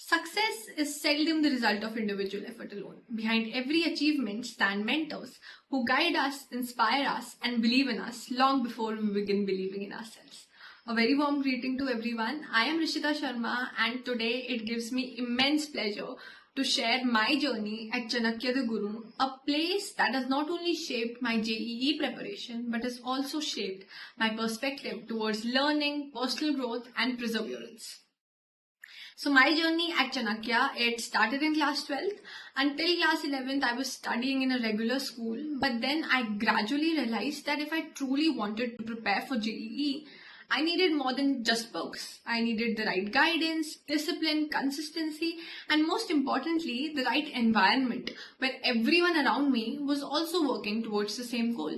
Success is seldom the result of individual effort alone. Behind every achievement stand mentors who guide us, inspire us, and believe in us long before we begin believing in ourselves. A very warm greeting to everyone. I am Rishita Sharma, and today it gives me immense pleasure to share my journey at Chanakya the Guru, a place that has not only shaped my JEE preparation but has also shaped my perspective towards learning, personal growth, and perseverance. So my journey at Chanakya, it started in class 12th. Until class 11th, I was studying in a regular school. But then I gradually realized that if I truly wanted to prepare for JEE, I needed more than just books. I needed the right guidance, discipline, consistency, and most importantly, the right environment where everyone around me was also working towards the same goal.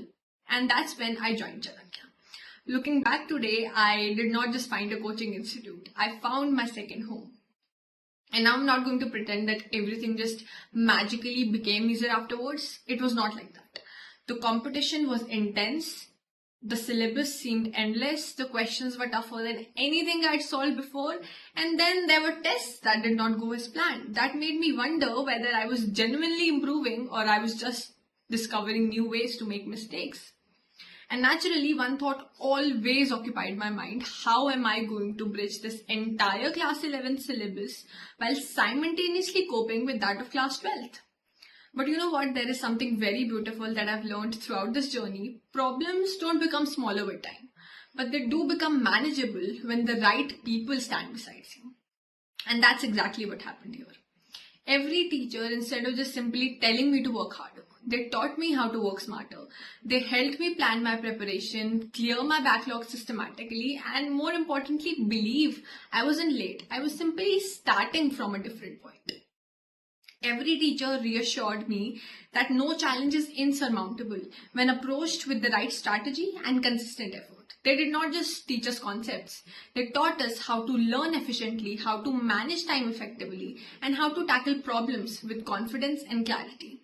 And that's when I joined Chanakya. Looking back today, I did not just find a coaching institute. I found my second home. And now I'm not going to pretend that everything just magically became easier afterwards. It was not like that. The competition was intense. The syllabus seemed endless. The questions were tougher than anything I'd solved before. And then there were tests that did not go as planned. That made me wonder whether I was genuinely improving or I was just discovering new ways to make mistakes. And naturally, one thought always occupied my mind. How am I going to bridge this entire class 11th syllabus while simultaneously coping with that of class 12th? But you know what? There is something very beautiful that I've learned throughout this journey. Problems don't become smaller with time, but they do become manageable when the right people stand beside you. And that's exactly what happened here. Every teacher, instead of just simply telling me to work harder, they taught me how to work smarter. They helped me plan my preparation, clear my backlog systematically, and more importantly, believe I wasn't late. I was simply starting from a different point. Every teacher reassured me that no challenge is insurmountable when approached with the right strategy and consistent effort. They did not just teach us concepts. They taught us how to learn efficiently, how to manage time effectively, and how to tackle problems with confidence and clarity.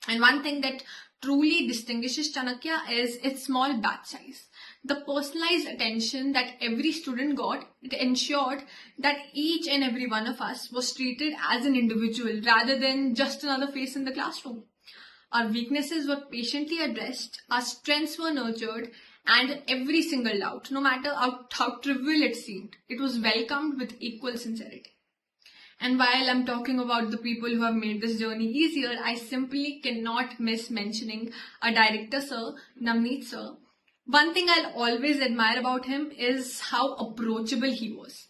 And one thing that truly distinguishes Chanakya is its small batch size. The personalized attention that every student got, it ensured that each and every one of us was treated as an individual rather than just another face in the classroom. Our weaknesses were patiently addressed, our strengths were nurtured, and every single doubt, no matter how trivial it seemed, it was welcomed with equal sincerity. And while I'm talking about the people who have made this journey easier, I simply cannot miss mentioning our director sir, Navneet sir. One thing I'll always admire about him is how approachable he was.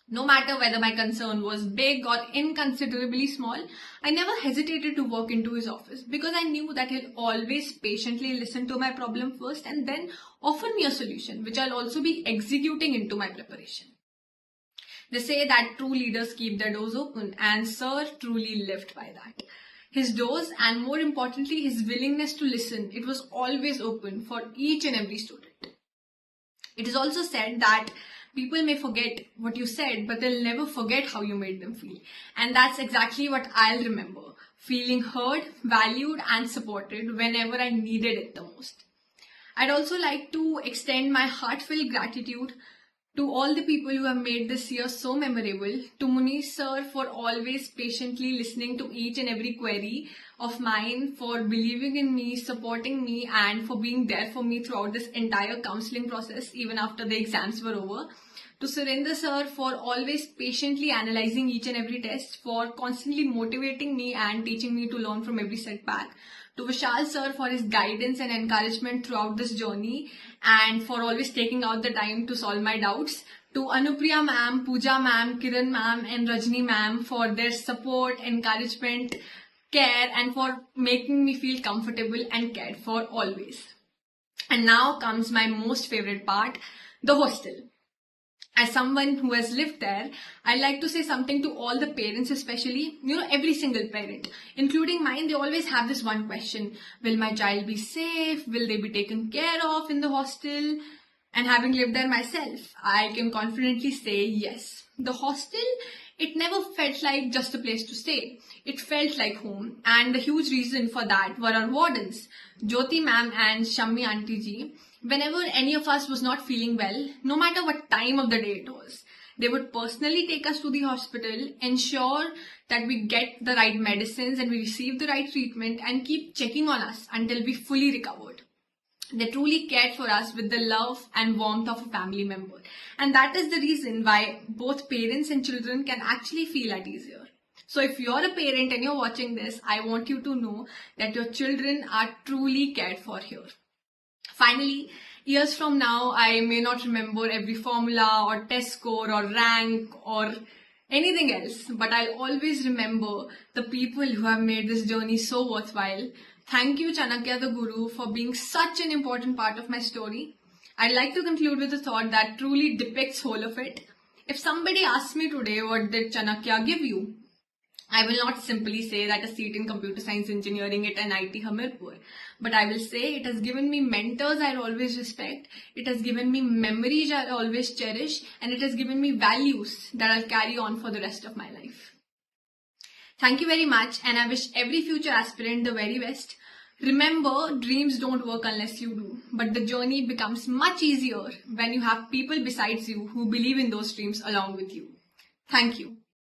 No matter whether my concern was big or inconsiderably small, I never hesitated to walk into his office because I knew that he'll always patiently listen to my problem first and then offer me a solution, which I'll also be executing into my preparation. They say that true leaders keep their doors open, and Sir truly lived by that. His doors, and more importantly, his willingness to listen, it was always open for each and every student. It is also said that people may forget what you said, but they'll never forget how you made them feel. And that's exactly what I'll remember, feeling heard, valued, and supported whenever I needed it the most. I'd also like to extend my heartfelt gratitude to all the people who have made this year so memorable, to Munish sir for always patiently listening to each and every query of mine, for believing in me, supporting me, and for being there for me throughout this entire counseling process, even after the exams were over. To Surendra sir for always patiently analyzing each and every test, for constantly motivating me and teaching me to learn from every setback. To Vishal sir for his guidance and encouragement throughout this journey and for always taking out the time to solve my doubts. To Anupriya ma'am, Pooja ma'am, Kiran ma'am and Rajni ma'am for their support, encouragement, care and for making me feel comfortable and cared for always. And now comes my most favorite part, the hostel. As someone who has lived there, I like to say something to all the parents especially, every single parent, including mine, they always have this one question. Will my child be safe? Will they be taken care of in the hostel? And having lived there myself, I can confidently say yes. The hostel, it never felt like just a place to stay. It felt like home. And the huge reason for that were our wardens, Jyoti ma'am and Shammi auntie ji. Whenever any of us was not feeling well, no matter what time of the day it was, They would personally take us to the hospital, ensure that we get the right medicines and we receive the right treatment, and keep checking on us until we fully recovered. They truly cared for us with the love and warmth of a family member. And that is the reason why both parents and children can actually feel at ease here. So if you're a parent and you're watching this, I want you to know that your children are truly cared for here. Finally, years from now, I may not remember every formula or test score or rank or anything else, but I'll always remember the people who have made this journey so worthwhile. Thank you, Chanakya the Guru, for being such an important part of my story. I'd like to conclude with a thought that truly depicts whole of it. If somebody asks me today, what did Chanakya give you? I will not simply say that a seat in computer science engineering at NIT Hamirpur, but I will say it has given me mentors I'll always respect, it has given me memories I'll always cherish, and it has given me values that I'll carry on for the rest of my life. Thank you very much, and I wish every future aspirant the very best. Remember, dreams don't work unless you do, but the journey becomes much easier when you have people besides you who believe in those dreams along with you. Thank you.